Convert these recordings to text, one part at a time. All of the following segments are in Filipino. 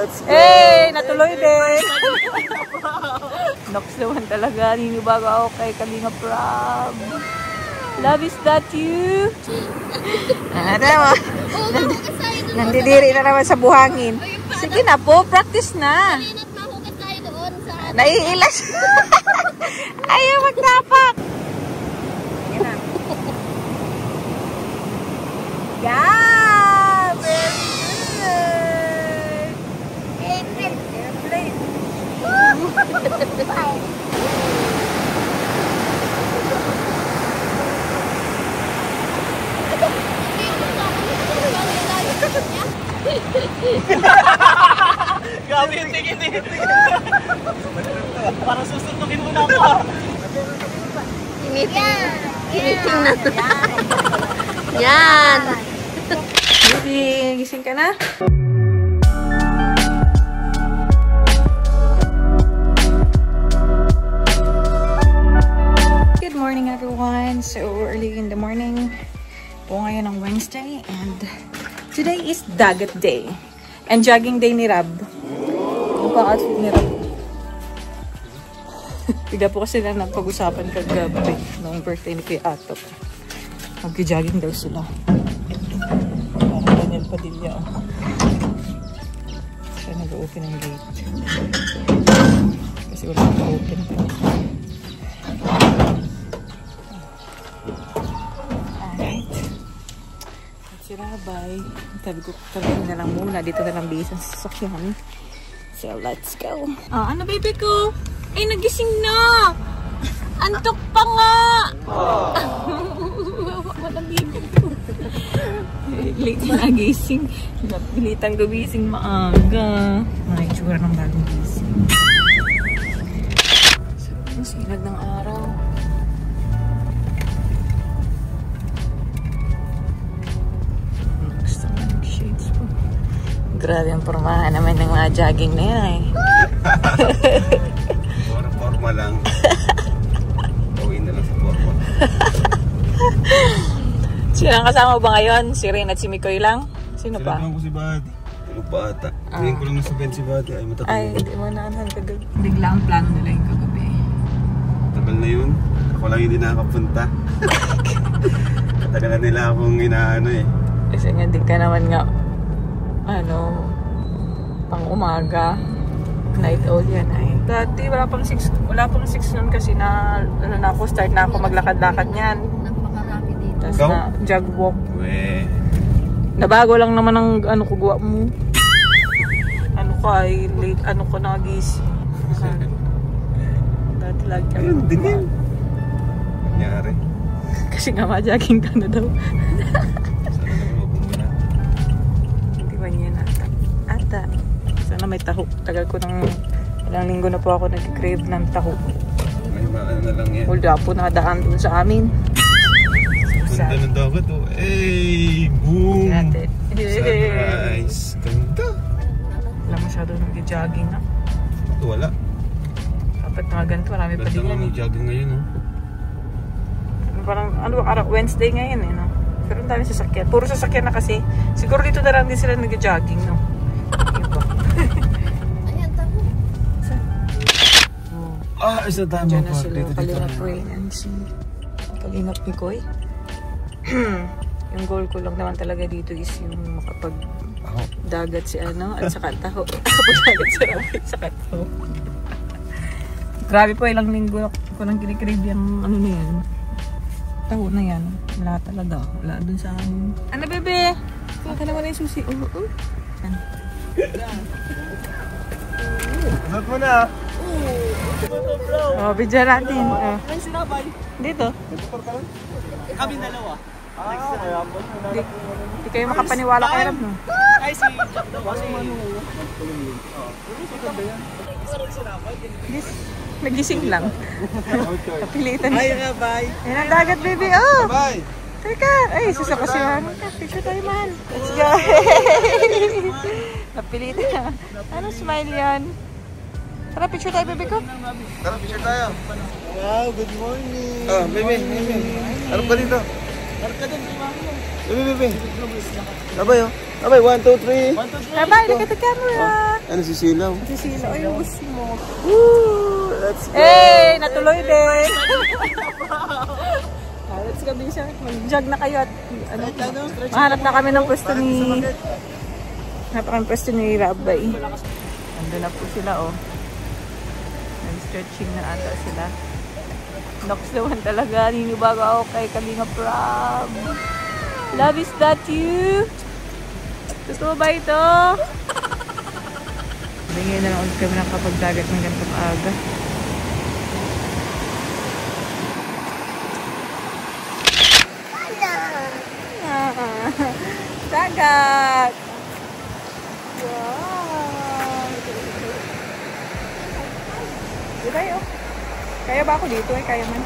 Let's go! Hey! Natuloy din! Nox naman talaga. Ninibago ako kay Kalinga Prab. Love, is that you? Nandidiri na naman sa buhangin. Sige na po, practice na. Naiilas. Ayaw magtapak. Sige na. Yeah! Very good! Airplane. Grabe yung tingin eh. Parang susuntukin mo na ako. Kiniting na to. Yan. Baby, gising ka na? Good morning everyone. So early in the morning po ngayon ng Wednesday and today is Dagat Day and jogging day ni Rab. Yung pang-outfit ni Rab. Bigla po kasi na nagpag-usapan kagabi noong birthday ni Kuya Atok. Mag-jogging daw sila. Parang Daniel Padilla. Siya nag-open ang gate. Kasi wala nag-open. Alright. Si Rabay. Sabi ko, talagang na lang muna. Dito na lang base ang sasakyan. So, let's go. Oh, ano baby ko? Ay, nagising na! Antok pa nga! Walang baby ko. Late na nagising. Napilitan gumising maaga. May itsura ng bagong gising. So, ang sinag ng araw. Gusto nga nag-shades po. Grabe ang pormahan naman ng mga jogging na yan eh. Forma lang. Gawin na lang sa forma. Sino ang kasama ba ngayon? Si Rin at si Mikoy lang? Sino pa? Sila ko si Bati. Ano pa ata? Tingin ko lang nasa bed si Bati. Ay, matagal. Ay, hindi mo naanan kagabi. Bigla ang plano nila yung kagabi. Tagal na yun. Ako lang hindi nakakapunta. Tagal na nila akong inaano eh. Kasi nga di ka naman nga pang umaga. Night owl yan ay. Dati wala pang 6 noon kasi na start na ako maglakad-lakad niyan. Napakarami dito. Tapos na jog walk. Weh. Nabago lang naman ang kugawa mo. Late ko nagising. Dati lagi ka. Ayun, din yun. Nangyari. Kasi nga ma-jogging ka na daw. Sana naman ako muna. Hindi ba niya ata. Sana may taho. Tagal ko ng ilang linggo na po ako nag-crave ng taho. May maano na lang yan. Wala po nakadaan dun sa amin. Ganda ng dagat oh. Hey! Boom! Natin. Sunrise! Ganda! Wala masyado nag-jogging na. Wala. Dapat mga ganito, marami pa din Ganda yan nga mag-jogging ngayon oh. Parang araw, Wednesday ngayon eh, no? Pero ang dami sasakyan. Puro sasakyan na kasi. Siguro dito na lang din sila nag-jogging, no? Iba. Ayan, taho. Ah, isa tayo Diyan mga na sila, dito. Kalingap Rain and si Kalingap Mikoy. Yung goal ko lang naman talaga dito is yung makapag-dagat si at saka taho. Makapag-dagat si Rabi, saka taho. Grabe po, ilang linggo ko nang kinikrib yung na yan. Taho na yan. Wala talaga. Wala dun sa amin. Ano, bebe? Kaka naman yung susi. Ano? Anot mo na. Video natin. Ay, sinabay. Dito. Kami dalawa. Hindi kayo makapaniwala kay Rab, no? Ay, si Jack daw. Kasi Nagising lang. Kapilitan Ay, siya. bye. Ayan ang dagat, baby. Oh! Bye! Teka! Ay, susakasihan. Picture tayo, man. Let's go! Napilitan na. Ano smile yan? Tara, picture tayo, baby ko. Tara, picture tayo. Wow, good morning. Ah, baby. Harap ka dito. Harap ka din, si mami mo. Baby. Sabay oh. Abay, 1, 2, 3. Bye-bye, look at the camera. Ano si Silaw? Si Silo, ay, wish mo. Woo! Let's go! Hey, natuloy din. Let's go din siya. Mag-jog na kayo at mahanap na kami ng pwesto ni... pwesto ni Rabay. Nandun na po sila, oh. Nag-stretching na ata sila. Nox naman talaga. Ninibago ako kay Kalinga Prab. Love, is that you? Totoo ba ito? Bigyan na lang ulit kami ng kapag-dagat ng ganitong aga. Dagat! Wow! Di tayo? Kaya ba ako dito? Ay, kaya man.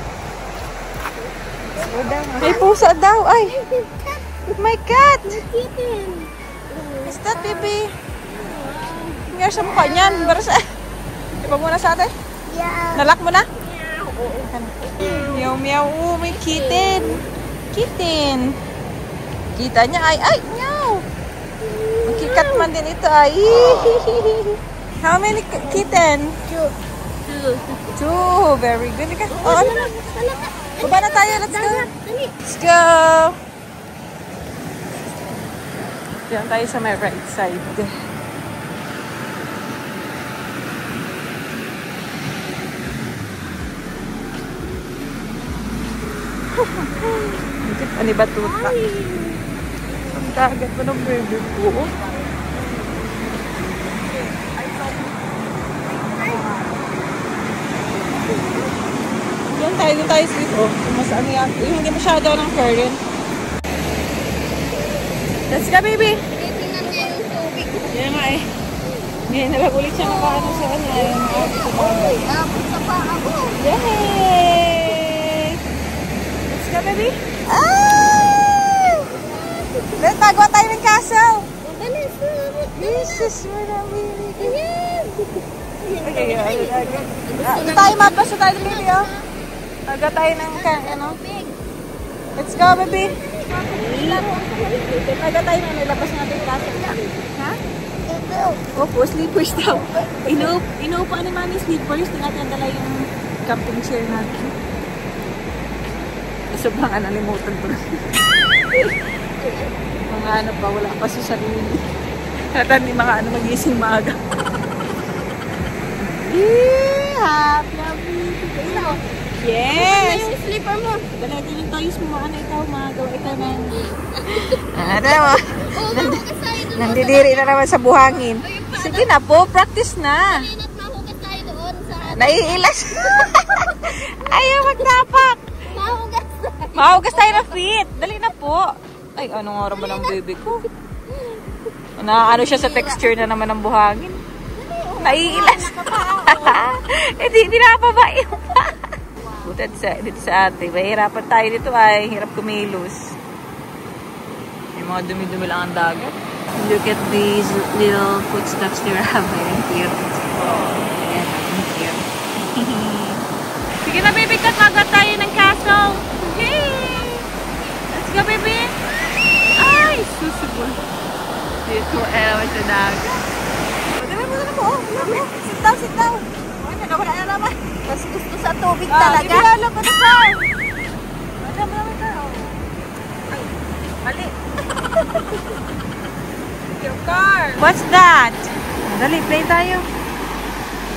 May pusa daw! Ay! My cat! Is that baby? Nga sa mukha niyan. Barasa. Iba muna sa atin? Yeah. Nalak mo na? Meow meow. Oh, may kitten. Kitten. Kita niya ay. Ay, meow. Magkikat man din ito ay. How many kitten? Two. Very good. Oh, ano na? Baba na tayo. Let's go. Let's go. Diyan tayo sa my right side. Ano ba tuta? Ang dagat pa ng baby ko. Doon tayo sleep. Oh, mas ano yan. Hindi masyado ng current. Let's go, baby! Tingnan niya yung tubig. Yan nga eh. Ngayon na lang ulit siya nakaano sa kanya. Uy, tapos sa paa ko. Yay! Let's go, baby! Ah! Let's tagawa tayo ng castle! Jesus, marami. Ito tayo, mabasa tayo ng baby, oh. Taga tayo ng, ano? Let's go, baby! Taga tayo na nilabas natin yung castle. Ha? Opo, sleepers daw. Inuupa ni Mami sleepers. Hindi natin dala yung camping chair natin. Sobrang nalimutan ko na. Mga ano pa, wala pa sa sarili. Kaya hindi mga ano magising maaga. Happy. Yes! Yung sleeper mo. Dala natin yung toys mo. Ano ikaw, magawa ikaw na. Nandidiri na naman sa buhangin. Sige na po, practice na. At mahugas tayo doon sa... Naiilas. Ayaw magtapak. Mahugas tayo. Mahugas tayo na fit. Dali na po. Ay, anong oras ba ng baby ko? Ano siya sa texture na naman ng buhangin. Naiilas. Hindi napabayo pa. Butat dito sa ate. Mahirapan tayo dito ay. Hirap kumilos. May mga dumi-dumi lang ang dagat. Look at these little footsteps ni Rabay. Ang cute. Ayan, ang cute. Sige na, baby, katagat tayo ng castle. Hey! Let's go, baby! Ay, susubol. Dito, sa dagat. Dami mo na po. Sit down. Wala na naman. Mas gusto sa tubig talaga. Hindi alam ko na car. Wala mo naman car. Ay, mali. Your car. What's that? Dali, play tayo.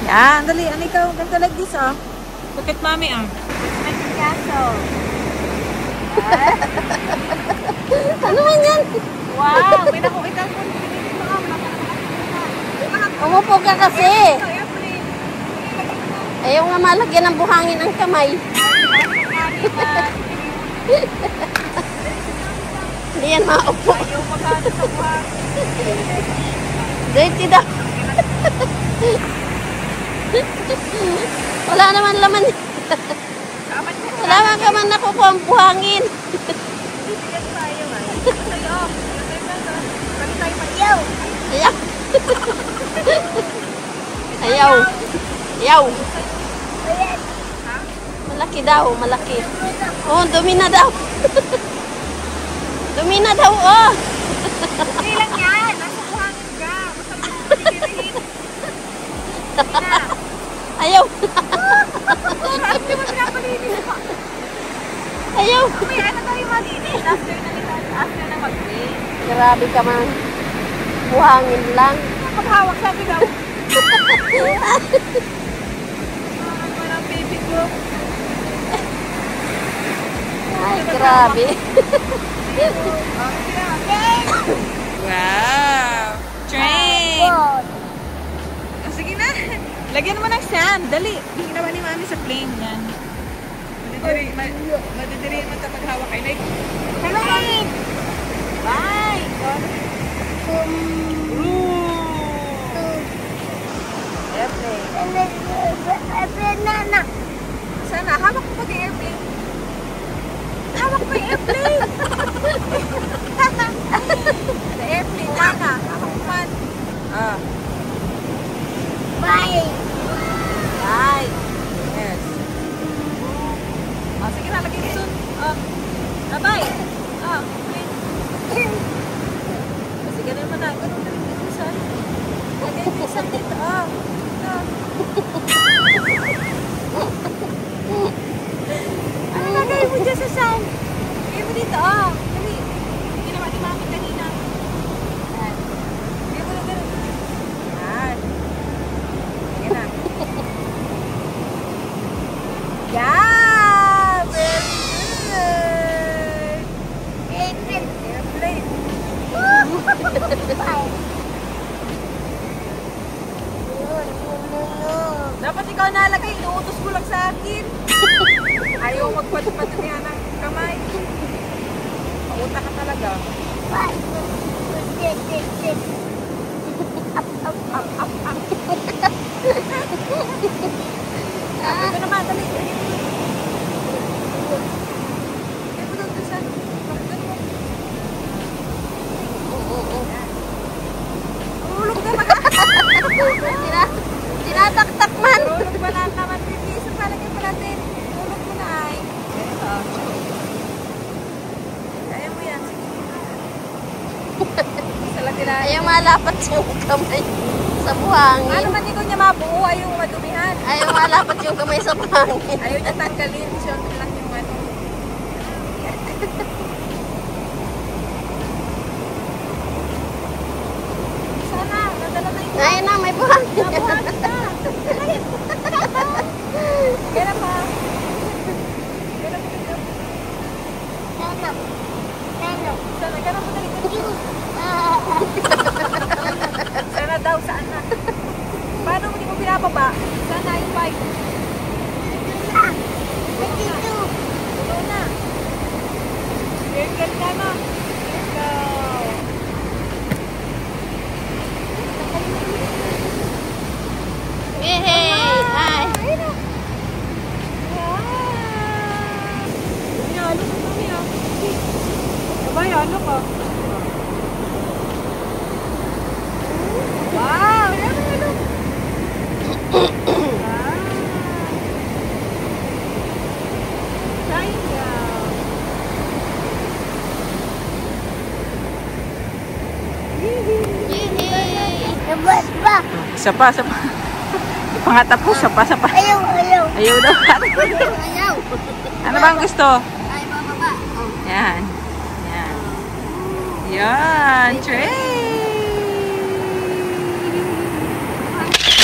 Yan, dali. Ano ikaw? Ganda like this, oh. Look at mommy, oh. It's my castle. Ano man yan? Wow, may nakukita ko. Umupo ka kasi. Ayaw nga malagyan ng buhangin ang kamay. Hindi yan maupo. Ayaw magkano sa buhangin. Dirty daw. Wala naman laman. Wala nga ka man nakukuha ang buhangin. Ayaw. Ayaw. Ayaw. Ayaw. Malaki daw, malaki. Oh, dumi na daw. Dumi na daw, oh. Hindi lang yan. Nasa buhangin ka. Basta magpapagilihin. Hindi na. Ayaw. Bakit di mo pinapalinis pa? Ayaw. May ano tayo malinis after na mag-play. Grabe ka man. Buhangin lang. Paghawak sabi daw. Ano ng baby ko? Ay, grabe. Wow! Train! Oh, sige na. Lagyan mo ng sand. Dali. Ginawa ni Mami sa plane yan. Madidiri mo ito paghawak ay like. Train! Bye! Airplane. Sana, hawak mo pag airplane. Hawak mo yung airplane. The airplane, Nana. Hawak mo man. Bye. Bye. Yes. Sige na, lagay soon. Bye. Sige na naman na. Ganun na rin dito sa. Lagay mo sa dito. Ano lagay mo dyan sa sand? Lagay mo dito, dali. Ginawa ni Mami kanina. Yan. Lagay mo na ganun. Yan. Sige na. Yeah! Very good! Airplane. Dapat ikaw nalagay, inuutos mo lang sa akin. Ayaw magpat-pat niya ng kamay. Pauta ka talaga. Up. Ito naman, dali. Ito doon sa... Ulog na mga. Tinataktak man. Ulog ba na naman? Isa pa lagyan pa natin. Ulog mo na ay. Ito. Kaya mo yan. Isa lang nila. Ayaw malapat yung kamay sa buhangin. Paano man ikaw niya mabuo? Ayaw madumihan. Ayaw malapat yung kamay sa buhangin. Ayaw niya tanggalin. Short lang yung ano. Sana, nadala na ito. Ayun na, may buhangin. Nabuhat na. Kaya pa. Sana, kaya pa dali. Sana daw, saan na? Paano mo di mo pinapaba? Sana yung bike. Tulo na. Circle ka na. Circle. Yay! Ay! Halo ka kami ah. Sabay, halo ka. Wow! Halo. Sayang daw. Isa pa. Pangatapos, isa pa. Ayaw! Ayaw daw. Ayaw! Ano bang gusto? Ay, bababa. Yan. Yan, Trey!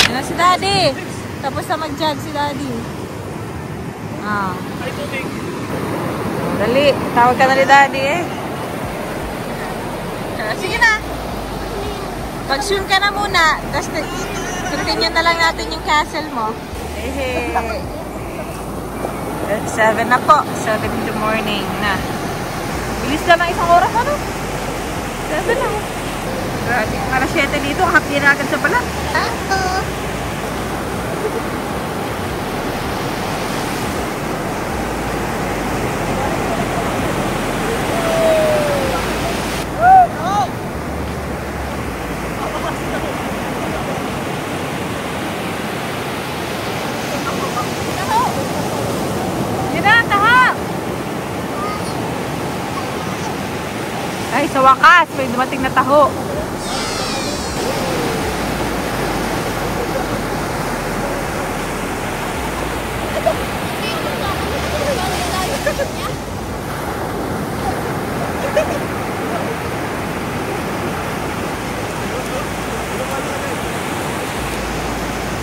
Yan na si Daddy. Tapos na mag-jog si Daddy. Dali, tawag ka na ni Daddy eh. Sige na. Mag-swim ka na muna. Tapos continue na lang natin yung castle mo. Hey. 7 na po. 7 in the morning na. Bilis lang ng isang oras ano? 7 na. Grabe. Para 7 dito. Happy na agad sa balat. Sa wakas, may dumating na taho.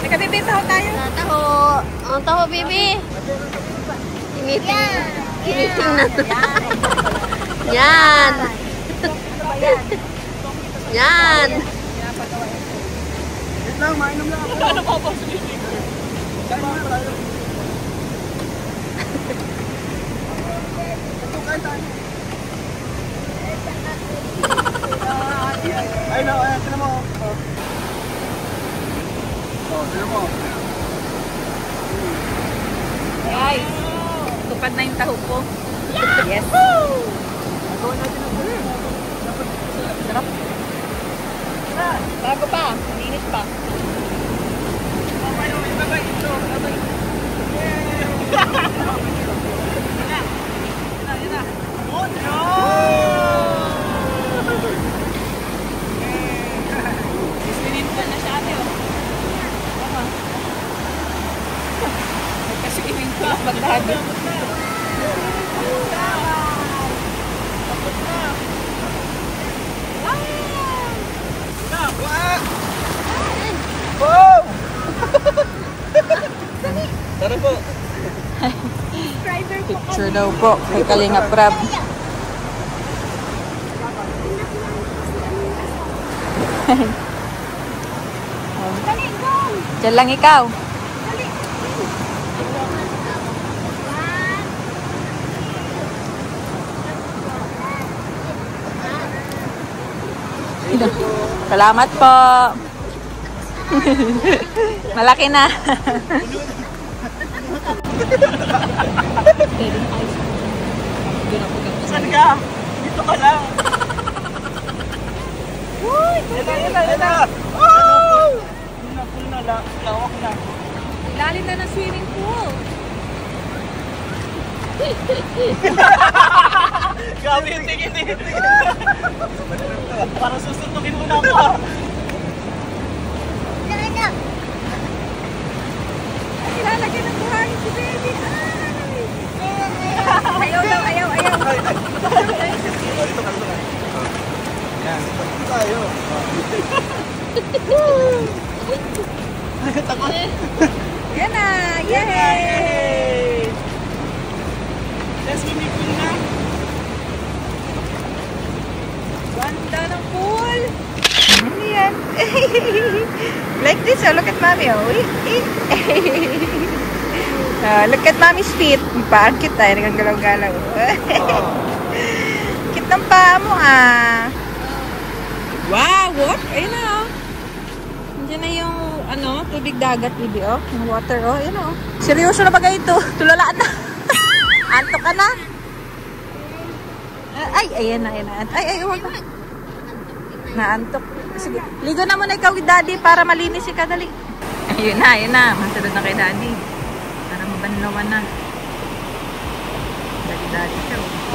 Teka, Bibi, taho tayo. Taho. Ang taho, Bibi. Kiniting. Kiniting na to. Yan. Yan. Wait lang, mainom lang ako. Ano pa ba sa Bibi? Kain muna tayo. Ito, kain tayo. Ay, no, ay, sino mo? Oh, sino mo? Guys, tupad na yung taho ko. Yes. Gawin natin ang pwede. Sarap. Bago pa. Malinis pa. Babay, babay, ito, babay. Yan na. Oh, no! Swimming pool na siya ate, oh. Tama. Nagka-swimming pool ang bagdado. Wow! Tara po. Picture daw po kay Kalinga Prab. Diyan lang ikaw. Salamat po. Malaki na. Saan ka? Dito ka lang. Uy! Yan na. Oh! Full na, lawak na. Ilalim na ng swimming pool. Grabe yung tingin eh. Parang susuntukin mo na ako. Ilalagyan ng buhangin si baby. Ayaw daw, ayaw. Dito ka. Yan. Dito tayo. Takot. Yan na. Yay! Let's swimming pool na. Ganda ng pool. Ano yan? Like this, oh. Look at mommy, oh. Look at mommy's feet. Parang cute tayo. Nagagalaw-galaw. Cute ng paa mo, ah. Wow, what? Ayun na, oh. Nandiyan na yung, tubig dagat, baby, oh. Yung water, oh. Ayun, oh. Seryoso na ba kayo ito? Tulalaan na. Antok ka na. Ay, ayan na. Ay, huwag na. Naantok. Sige, ligo na muna ikaw with daddy para malinis si kadali. Ayun na. Masunod na kay daddy. Para mabanlawan na. Daddy siya, oh.